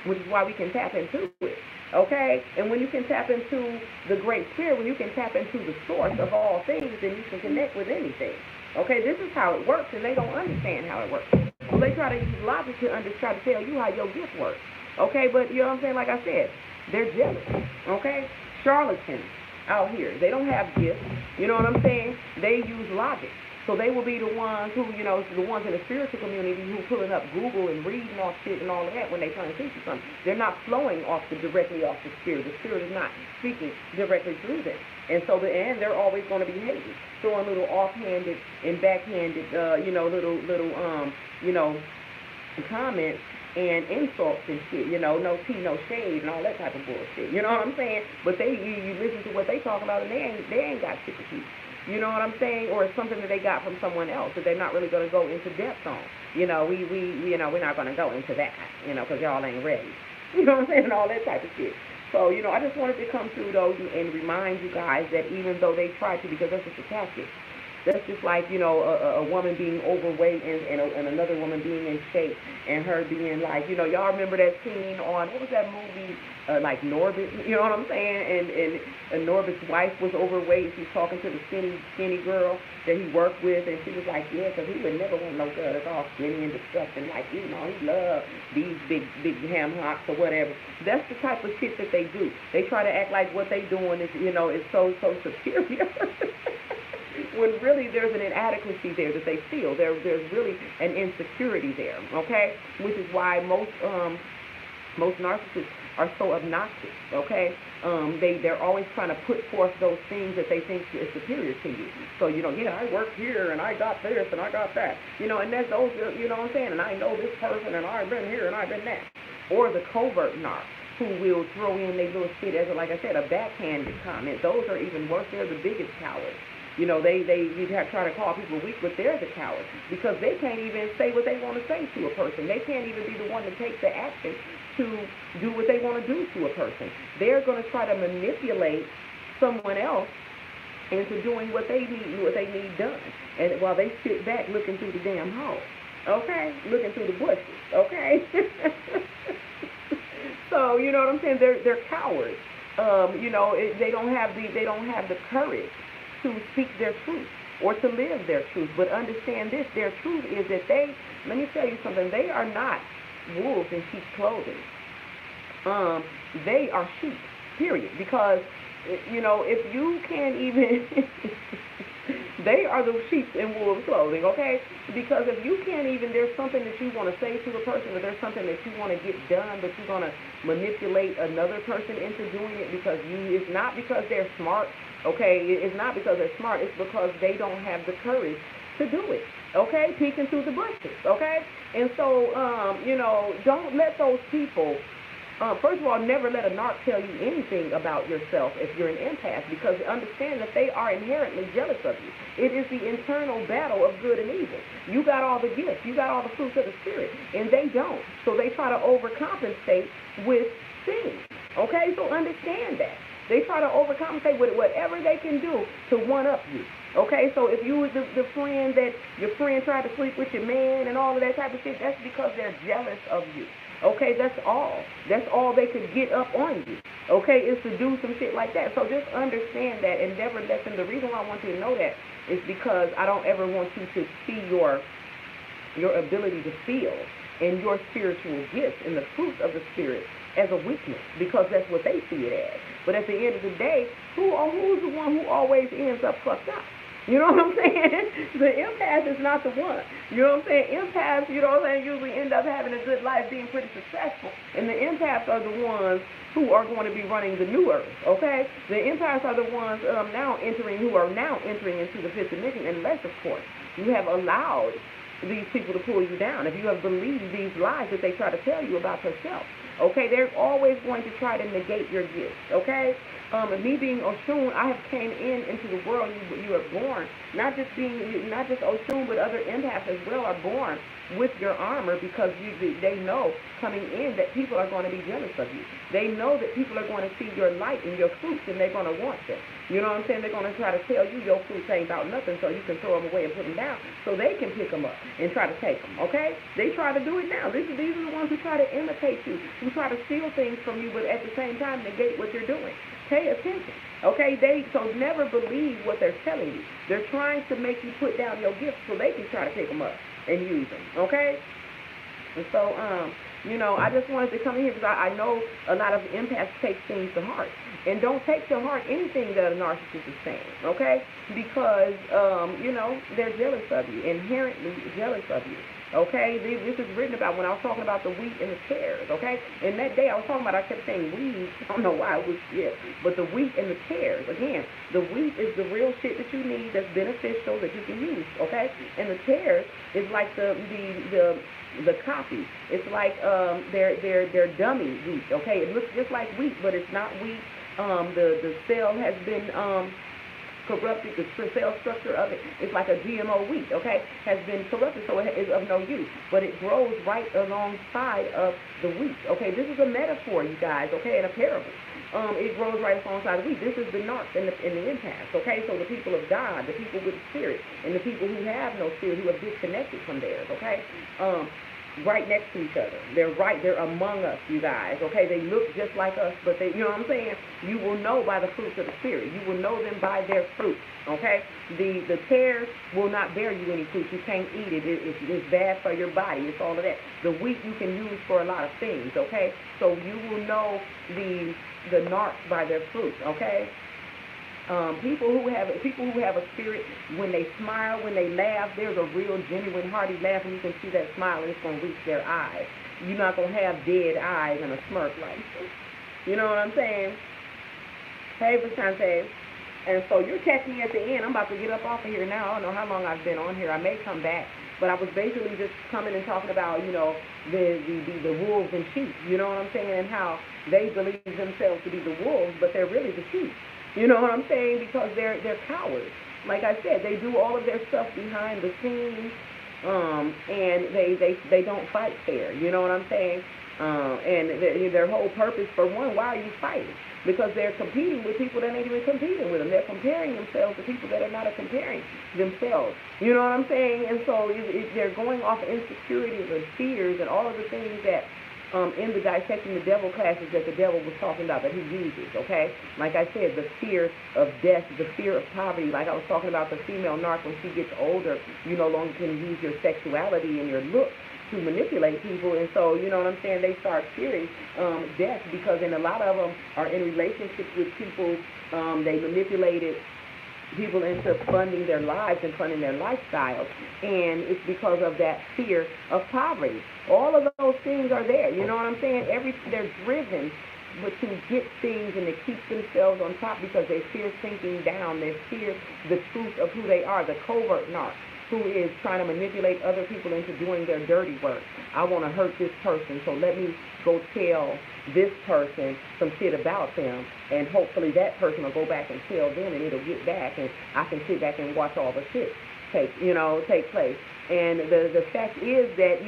which is why we can tap into it. Okay? And when you can tap into the great spirit, when you can tap into the source of all things, then you can connect with anything. Okay? This is how it works, and they don't understand how it works. So they try to use logic to try to tell you how your gift works. Okay? But you know what I'm saying? Like I said, they're jealous. Okay? Charlatans out here. They don't have gifts. You know what I'm saying? They use logic. So they will be the ones who, the ones in the spiritual community who pulling up Google and reading off shit and all of that when they trying to teach you something. They're not flowing directly off the spirit. The spirit is not speaking directly through them. And so they're always going to be hating, throwing little offhanded and backhanded, little comments and insults and shit, no tea, no shade and all that type of bullshit. You know what I'm saying? But you listen to what they talk about and they ain't got shit to teach. You know what I'm saying? Or it's something that they got from someone else that they're not really going to go into depth on. We're not going to go into that, because y'all ain't ready. You know what I'm saying? And all that type of shit. So, I just wanted to come through, though, and remind you guys that even though they try to, because that's just a tactic. That's just like, a woman being overweight and another woman being in shape and her being like, y'all remember that scene on, what was that movie, like Norbit, you know what I'm saying? And Norbit's wife was overweight. She's talking to the skinny girl that he worked with, and she was like, yeah, because he would never want no girl that's all skinny and disgusting. Like, he loved these big ham hocks or whatever. That's the type of shit that they do. They try to act like what they doing is, is so superior. When really there's an inadequacy there that they feel. There's really an insecurity there, okay? Which is why most Most narcissists are so obnoxious, okay? They're always trying to put forth those things that they think is superior to you. So, yeah, I work here, and I got this, and I got that. And that's those, you know what I'm saying? And I know this person, and I've been here, and I've been that. Or the covert narc, who will throw in their little shit as, like I said, a backhanded comment. Those are even worse. They're the biggest cowards. You try to call people weak, but they're the cowards because they can't even say what they want to say to a person. They can't even be the one to take the action to do what they want to do to a person. They're going to try to manipulate someone else into doing what they need done, and while they sit back looking through the damn hole, okay, looking through the bushes, okay. So you know what I'm saying? They're cowards. They don't have the courage to speak their truth or to live their truth. But understand this, their truth is that let me tell you something, they are not wolves in sheep's clothing. They are sheep, period. Because, if you can't even, they are the sheep in wolves' clothing, okay? Because if you can't even, there's something that you want to say to a person, or there's something that you want to get done, but you're going to manipulate another person into doing it it's not because they're smart. Okay, it's not because they're smart. It's because they don't have the courage to do it. Okay, peeking through the bushes. Okay, and so don't let those people. First of all, never let a narc tell you anything about yourself if you're an empath, because understand that they are inherently jealous of you. It is the internal battle of good and evil. You got all the gifts, you got all the fruits of the spirit, and they don't. So they try to overcompensate with things. Okay, so understand that. They try to overcompensate with whatever they can do to one-up you. Okay, so if you was the friend that your friend tried to sleep with your man and all of that type of shit, that's because they're jealous of you. Okay, that's all. That's all they could get up on you. Okay, is to do some shit like that. So just understand that and never let them. The reason why I want you to know that is because I don't ever want you to see your ability to feel and your spiritual gifts and the fruits of the spirit as a weakness, because that's what they see it as. But at the end of the day, who's the one who always ends up fucked up? You know what I'm saying? The empath is not the one. You know what I'm saying? Empaths, usually end up having a good life, being pretty successful. And the empaths are the ones who are going to be running the new earth, okay? The empaths are the ones who are now entering into the fifth dimension, unless, of course, you have allowed these people to pull you down. If you have believed these lies that they try to tell you about yourself, okay, they're always going to try to negate your gifts, okay? Me being Oshun, I have came into the world. You are born, not just Oshun, but other empaths as well are born with your armor, because they know coming in that people are going to be jealous of you. They know that people are going to see your light and your fruits, and they're going to want them. You know what I'm saying? They're going to try to tell you your fruits ain't about nothing, so you can throw them away and put them down, so they can pick them up and try to take them, okay? They try to do it now. These are the ones who try to imitate you, who try to steal things from you, but at the same time negate what you're doing. Pay attention, okay? So never believe what they're telling you. They're trying to make you put down your gifts so they can try to pick them up and use them, okay? And so, I just wanted to come in here because I know a lot of empaths take things to heart. And don't take to heart anything that a narcissist is saying, okay? Because, they're jealous of you, inherently jealous of you. Okay, this is written about when I was talking about the wheat and the tares, okay? And that day I was talking about, I kept saying weeds. I don't know why it was shit, but the wheat and the tares. Again, the wheat is the real shit that you need, that's beneficial, that you can use, okay? And the tares is like the copy. It's like they're dummy wheat, okay? It looks just like wheat, but it's not wheat. The cell has been corrupted. The cell structure of it is like a GMO wheat, okay, has been corrupted, so it is of no use, but it grows right alongside of the wheat, okay? This is a metaphor, you guys, okay, and a parable. It grows right alongside the wheat. This is the narcs and the empaths, okay? So the people of God, the people with spirit, and the people who have no spirit, who have disconnected from theirs, okay? Right next to each other. They're among us, you guys, okay? They look just like us, but they, you know what I'm saying? You will know by the fruits of the spirit. You will know them by their fruit, okay? The tares will not bear you any fruit. You can't eat it. It's bad for your body. It's all of that. The wheat you can use for a lot of things, okay? So you will know the narcs by their fruit, okay? People who have a spirit, when they smile, when they laugh, there's a real, genuine, hearty laugh, and you can see that smile, and it's going to reach their eyes. You're not going to have dead eyes and a smirk like, you know what I'm saying? Hey, Vasante. And so you're catching me at the end. I'm about to get up off of here now. I don't know how long I've been on here. I may come back. But I was basically just coming and talking about, the wolves and sheep, you know what I'm saying, and how they believe themselves to be the wolves, but they're really the sheep. You know what I'm saying? Because they're cowards. Like I said, they do all of their stuff behind the scenes, and they don't fight fair. You know what I'm saying? And their whole purpose, for one, why are you fighting? Because they're competing with people that ain't even competing with them. They're comparing themselves to people that are not comparing themselves. You know what I'm saying? And so they're going off insecurities and fears and all of the things that in the Dissecting the Devil classes that the devil was talking about that he uses, okay? Like I said, the fear of death, the fear of poverty. Like I was talking about the female narc, when she gets older, you no longer can use your sexuality and your look to manipulate people, and so, you know what I'm saying, they start fearing death, because and a lot of them are in relationships with people, they manipulated people into funding their lives and funding their lifestyles, and it's because of that fear of poverty. All of those things are there, you know what I'm saying? They're driven but to get things and to keep themselves on top because they fear sinking down, they fear the truth of who they are, the covert narc, who is trying to manipulate other people into doing their dirty work. I want to hurt this person, so let me go tell this person some shit about them, and hopefully that person will go back and tell them, and it'll get back, and I can sit back and watch all the shit take place. And the fact is that,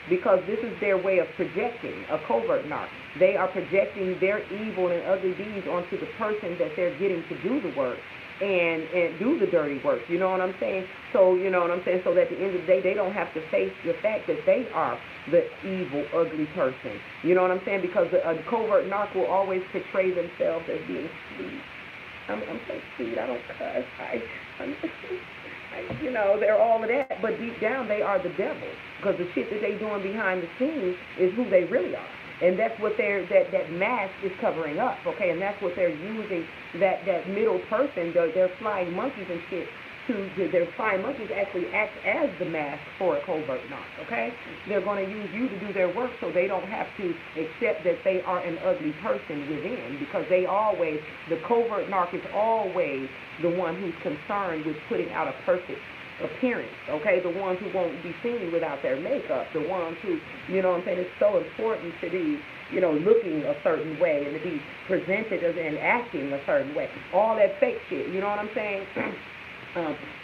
because this is their way of projecting, a covert narc, they are projecting their evil and ugly deeds onto the person that they're getting to do the work. And do the dirty work, you know what I'm saying? So, you know what I'm saying? So that at the end of the day, they don't have to face the fact that they are the evil, ugly person. You know what I'm saying? Because a covert narc will always portray themselves as being sweet. I'm so sweet, I don't cuss. They're all of that. But deep down, they are the devil. Because the shit that they're doing behind the scenes is who they really are. And that's what that mask is covering up, okay? And that's what they're using, that middle person, they're flying monkeys and shit, their flying monkeys actually act as the mask for a covert narc, okay? They're going to use you to do their work so they don't have to accept that they are an ugly person within, because the covert narc is always the one who's concerned with putting out a perfect appearance, okay? The ones who won't be seen without their makeup, the ones who, you know what I'm saying, it's so important to be, looking a certain way and to be presented as and acting a certain way. All that fake shit, you know what I'm saying?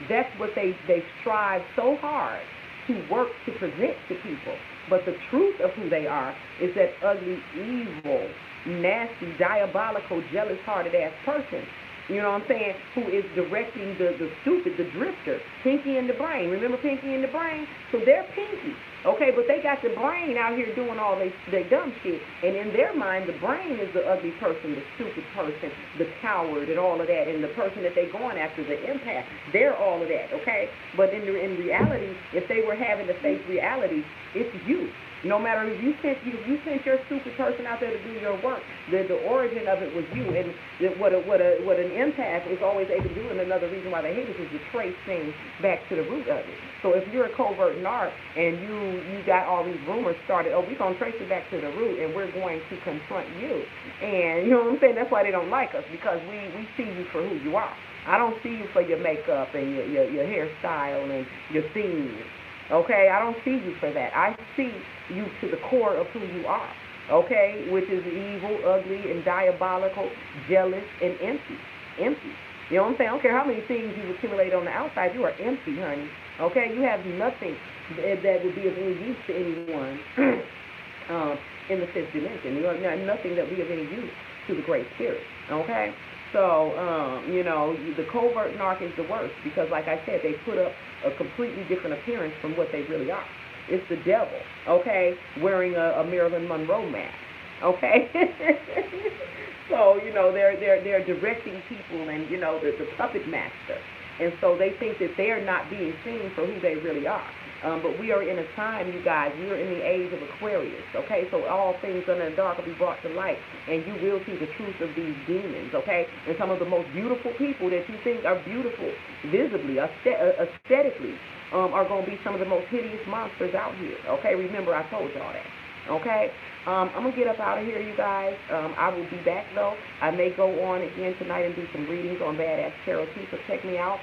That's what they strive so hard to work to present to people. But the truth of who they are is that ugly, evil, nasty, diabolical, jealous-hearted ass person. You know what I'm saying? Who is directing the stupid, the drifter, Pinky and the Brain. Remember Pinky and the Brain? So they're Pinky, okay? But they got the brain out here doing all their dumb shit. And in their mind, the brain is the ugly person, the stupid person, the coward, and all of that. And the person that they're going after, the empath, they're all of that, okay? But in reality, if they were having to face reality, it's you. No matter if you sent your stupid person out there to do your work, the origin of it was you. And what an empath is always able to do, and another reason why they hate it, is to trace things back to the root of it. So if you're a covert narc and you got all these rumors started, we're going to trace it back to the root, and we're going to confront you. And you know what I'm saying? That's why they don't like us, because we see you for who you are. I don't see you for your makeup and your hairstyle and your themes. Okay, I don't see you for that. I see you to the core of who you are, okay, which is evil, ugly, and diabolical, jealous, and empty. You know what I'm saying? I don't care how many things you accumulate on the outside, you are empty, honey. Okay, you have nothing that would be of any use to anyone in the fifth dimension. You have nothing that would be of any use to the Great Spirit, okay? So, the covert narc is the worst because, like I said, they put up a completely different appearance from what they really are. It's the devil, okay, wearing a Marilyn Monroe mask, okay? So, they're directing people and, the puppet master. And so they think that they're not being seen for who they really are. But we are in a time, you guys, we are in the age of Aquarius, okay? So all things under the dark will be brought to light, and you will see the truth of these demons, okay? And some of the most beautiful people that you think are beautiful visibly, aesthetically, are going to be some of the most hideous monsters out here, okay? Remember, I told y'all that. Okay? I'm going to get up out of here, you guys. I will be back, though. I may go on again tonight and do some readings on Badass Tarot too, so check me out.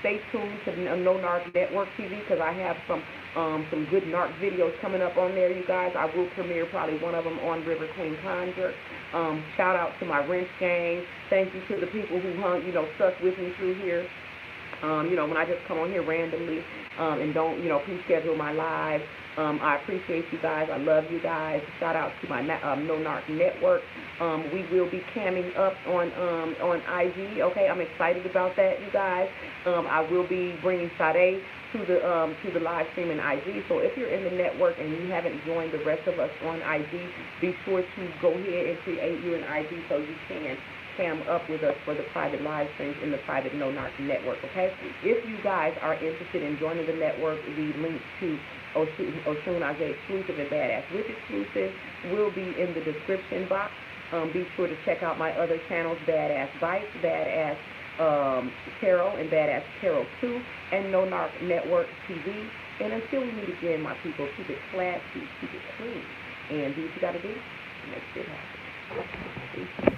Stay tuned to No Narc Network TV because I have some good narc videos coming up on there, you guys. I will premiere probably one of them on River Queen Conjure. Shout out to my Wrench gang. Thank you to the people who stuck with me through here. When I just come on here randomly and don't, pre-schedule my live. I appreciate you guys. I love you guys. Shout out to my No Narc Network. We will be camming up on IG. Okay, I'm excited about that, you guys. I will be bringing Sade to the live stream in IG. So if you're in the network and you haven't joined the rest of us on IG, be sure to go ahead and create you an IG so you can cam up with us for the private live streams in the private No Narc Network, okay? If you guys are interested in joining the network, the link to Oshun exclusive and BadassWitch exclusive will be in the description box. Be sure to check out my other channels, Badass Bites, Badass Tarot, and Badass Tarot 2, and No Narc Network TV. And until we meet again, my people, keep it classy, keep it clean, and do what you got to do to make shit happen. Peace.